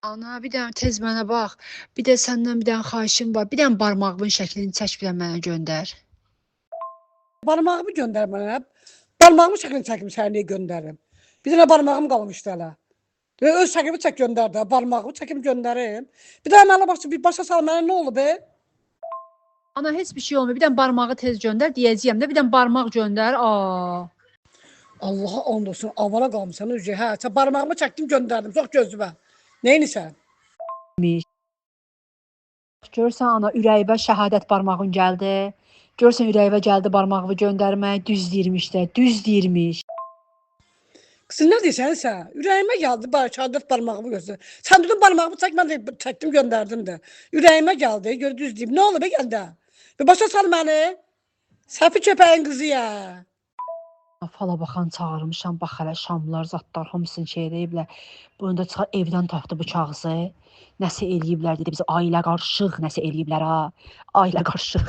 Ana, bir dənə tez mənə bax. Bir də səndən bir dənə xahişim var. Bir dənə barmağımın şəklini çək bir dənə mənə göndər. Barmağımı göndər mənə. Barmağımın şəklini çəkim sənə niyə göndərim? Bir dənə barmağım qalmışdı hələ. Öz şəklimi çək göndər də, barmağımı çəkim göndərim. Bir dənə mənə bax, bir başa sal mənə nə olub? Ana, heç bir şey olmuyor. Bir dənə barmağı tez göndər deyəcəyəm də. Bir dənə barmaq göndər. Aa. Allaha and olsun, avara qalmısan özü. Hə, sən barmağımı çəkdim göndərdim. Çox gözümə. Neynisən? Görürsən ana, ürəyimə şəhadət barmağın gəldi. Görürsən ürəyimə gəldi barmağımı göndərmək. Düz deyirmiş də, düz deyirmiş. Qızım nə deyirsən sən? Ürəyimə gəldi, şəhadət barmağımı göstər. Sən dedin barmağımı çək, mən də çəkdim göndərdim də. Ürəyimə gəldi, gör düz deyim. Nə olub gəldə? Bir başa sal məni. Səfi köpəyin qızı ya. Fala baxan çağırmışam, bax hələ şamlar, zadlar hamısını şey ediblər. Bunu da çıxar evdən tapdı bıçağısı. Nəsə eləyiblər dedi, biz ailə qarışıq, nəsə eləyiblər ha. Ailə qarışıq.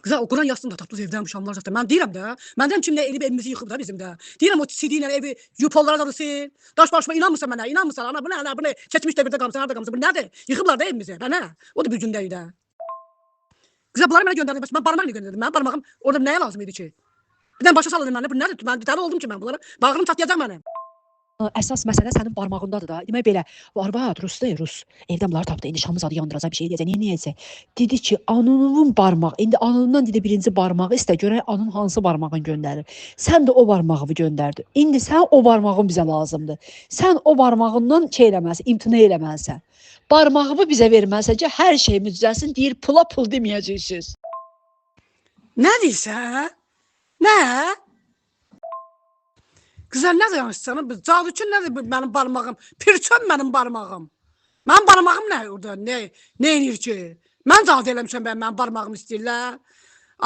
Qıza o Quran yazsın da tapdıq evdən şamlar zaten. Mən deyirəm də, mən deyirəm kimlə elib evimizi yıxıb da bizim də. Deyirəm o CD ilə evi yupollara da sil. Daş başıma inanmırsan mənə, inanmırsan ana bu nə, bu nə? Keçmiş dəvirdə qalmısan, harda qalmısan? Bu nədir? Yıxıblar da evimizi. Mənə. O da bir gündə idi. Qıza bunları mənə göndərdin. Mən barmaqla göndərdim. Mənim barmağım orada nəyə lazım idi ki? Bir dənə başa salın mənə. Bu nədir? Mən dəli oldum ki mən bunlara. Bağrım çatlayacaq mənim. Əsas məsələ sənin barmağındadır da. Demək belə, bu arvad Rusdur, Rus. Evdən bunları tapdı. İndi şamımız adı yandıracaq bir şey deyəcək. Niyə deyəcək? Dedi ki, anunun barmağı. İndi anundan dedi birinci barmağı istə görək anun hansı barmağını göndərir. Sən də o barmağı göndərdin. İndi sən o barmağın bizə lazımdır. Sən o barmağından şey eləməlisən, imtina eləməlisən. Barmağı bizə verməlisən ki, hər şeyimiz düzəlsin. Deyir, pula pul deməyəcəksiniz. Nə deyirsən? Nə? Qızlar nə danışsan? Cadükün nədir mənim barmağım? Pirçön mənim barmağım. Mənim barmağım nə orada? Nə eləyir ki? Mən cad eləmişəm mənim barmağımı istəyirlər.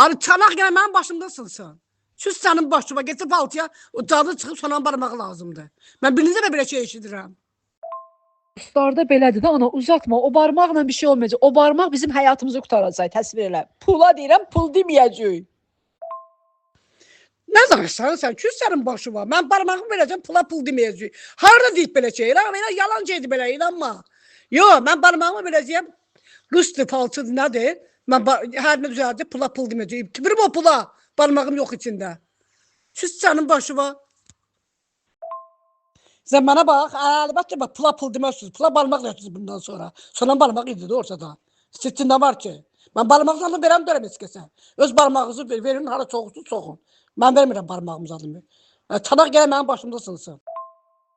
Arı çanaq yenə mənim başımda sılsın. Süz sənin başıma getirib altıya o cadı çıxıb sonan barmağı lazımdır. Mən birinci də belə şey eşidirəm. Dostlarda belədir də ana uzatma. O barmaqla bir şey olmayacaq. O barmaq bizim həyatımızı qurtaracaq. Təsvir elə. Pula deyirəm, pul deməyəcək. Nə danışsan sən? Küs sənin başı var. Mən barmağımı verəcəm, pula pul deməyəcək. Harada deyib belə şey? Elə yalan şeydir belə, inanma. Yox, mən barmağımı verəcəyəm. Rusdur, falçıdır, nədir? Mən hər nə düzələcək, pula pul deməyəcək. Tüpürüm o pula. Barmağım yox içində. Küs sənin başı var. Sən mənə bax, əlbəttə bax, pula pul deməzsiniz. Pula barmaq deyirsiniz bundan sonra. Sonan barmaq idi ortada. Sizin nə var ki? Mən barmağınızı verəm deyirəm heç kəsə. Öz barmağınızı verin, hara çoxusun, çoxun. Mən vermirəm barmağımızı adımı. Çanaq gələ mənim başımda sılsın.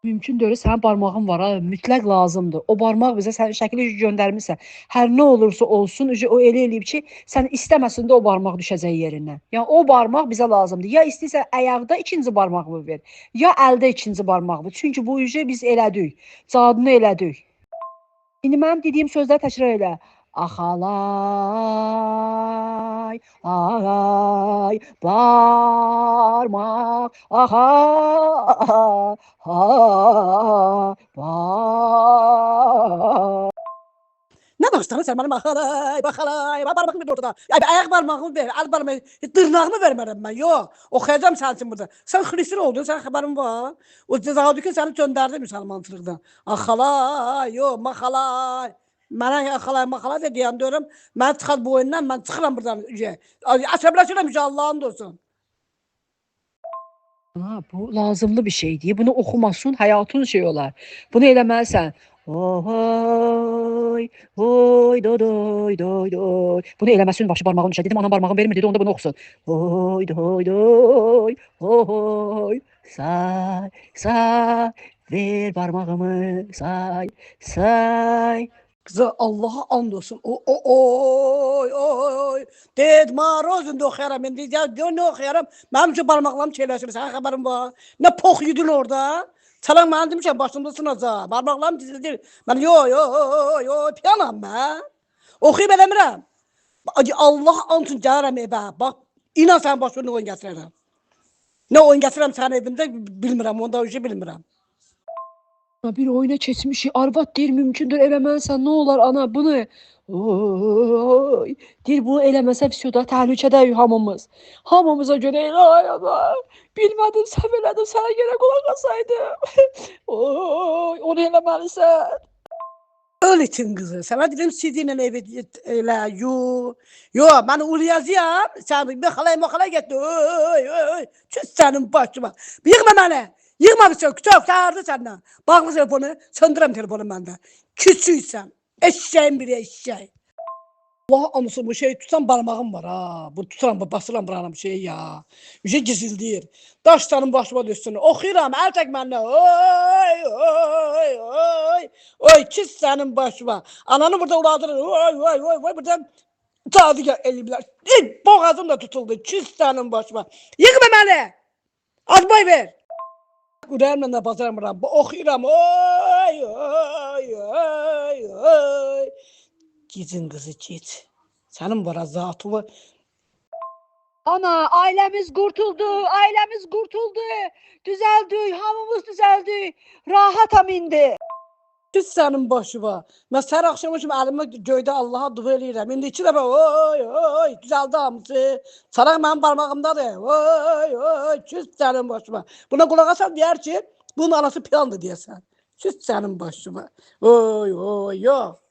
Mümkün deyil, sənin barmağın var ha, mütləq lazımdır. O barmaq bizə sən şəkli göndərmirsən. Hər nə olursa olsun, o elə eləyib ki, sən istəməsin də o barmaq düşəcək yerindən. Yəni o barmaq bizə lazımdır. Ya istəyirsən ayaqda ikinci barmağını ver, ya əldə ikinci barmağını. Çünki bu biz elədik. Cadını elədik. İndi mənim dediyim sözləri təkrar elə. Axalay, ay, barmaq, aha, Nə danışsan sən mənim axalay, baxalay, barmağımı ver ortada. Ayaq barmağımı ver, əl barmağımı, dırnağımı vermərəm mən, yox. Oxuyacam sənin üçün burada. Sən xristiyan oldun, sən xəbərin var. O cəzadükü səni göndərdi müsəlmançılıqdan. Axalay, yox, maxalay. Mənə axalay, maxalay da deyən diyorum. Mən çıxar bu oyundan, mən çıxıram buradan. Əsəbləşirəm ki, Allah'ın olsun. Bu lazımlı bir şeydir. Bunu oxumasın, həyatın şey olar. Bunu eləməlisən. Oy, oy, doy, doy, doy. Bunu eləməsin, başı barmağın düşər. Dedim, anam barmağını vermir, dedi, onda bunu oxusun. Oy, doy, doy, oy, say, say, ver barmağımı, say, say. Kızı Allah'a and olsun. Oy, oy. Ded marozunda oxuyaram. İndi ne oxuyaram? Mənim üçün barmaqlarım çeyləşir. Sən xəbərin var. Nə pox yedin orada? Çalan mən demişəm başımda sınacaq. Barmaqlarım dizildir. Mən yo, piyanam mən. Oxuyub eləmirəm. Allah and üçün gəlirəm evə. Bax, inan sən başına oyun gətirərəm. Nə oyun gətirəm sənin evində bilmirəm. Onda o şey bilmirəm. Bir oyuna keçmişik, arvad deyir, mümkündür eləməlisən, nə olar ana bunu? Oy, deyir, bunu eləməsə da təhlükədəyik hamımız. Hamımıza görə ay ana, bilmədim, sən elədim, sənə görə qulaq asaydım. Oy, bunu eləməlisən. Öl itin qızı. Sənə dedim sizinlə ev elə yo mən uluyacağam. Sən bir xalay getdi. Oy. Çüz sənin başıma. Yığma məni. Yığma bir şey. Çok çağırdı səndən. Bağlı telefonu, söndürəm telefonu məndə. Küçüksən. Eşşəyin biri eşşək. Allah anısı bu şey tutan barmağım var ha. Bu tuturam, basıram buranım şey ya. Bir şey gizildir. Daşların başıma düşsün. Oxuyuram, əl çək məndən. Oy, kiss sənin başıma. Ananı burada uladırır. Oy, buradan tadı eliblər. Boğazım da tutuldu. Kiss sənin başıma. Yıkma məni. Adboy ver. Ürəyimlə də bacaramıram. Oxuyuram. Oy. Gecin qızı gec. Sənin var zatı var. Ana, ailemiz kurtuldu. Düzeldi, hamımız düzeldi. Rahatam indi. Düz sənin başıma. Mən səhər axşam üçün əlimi göydə Allaha dua eləyirəm. İndi iki dəfə oy, düzəldi hamısı. Saraq mənim barmağımdadır. Oy, düz sənin başıma. Buna qulaq asan deyər ki, bunun anası plandır deyəsən. Düz sənin başıma. Oy, yox.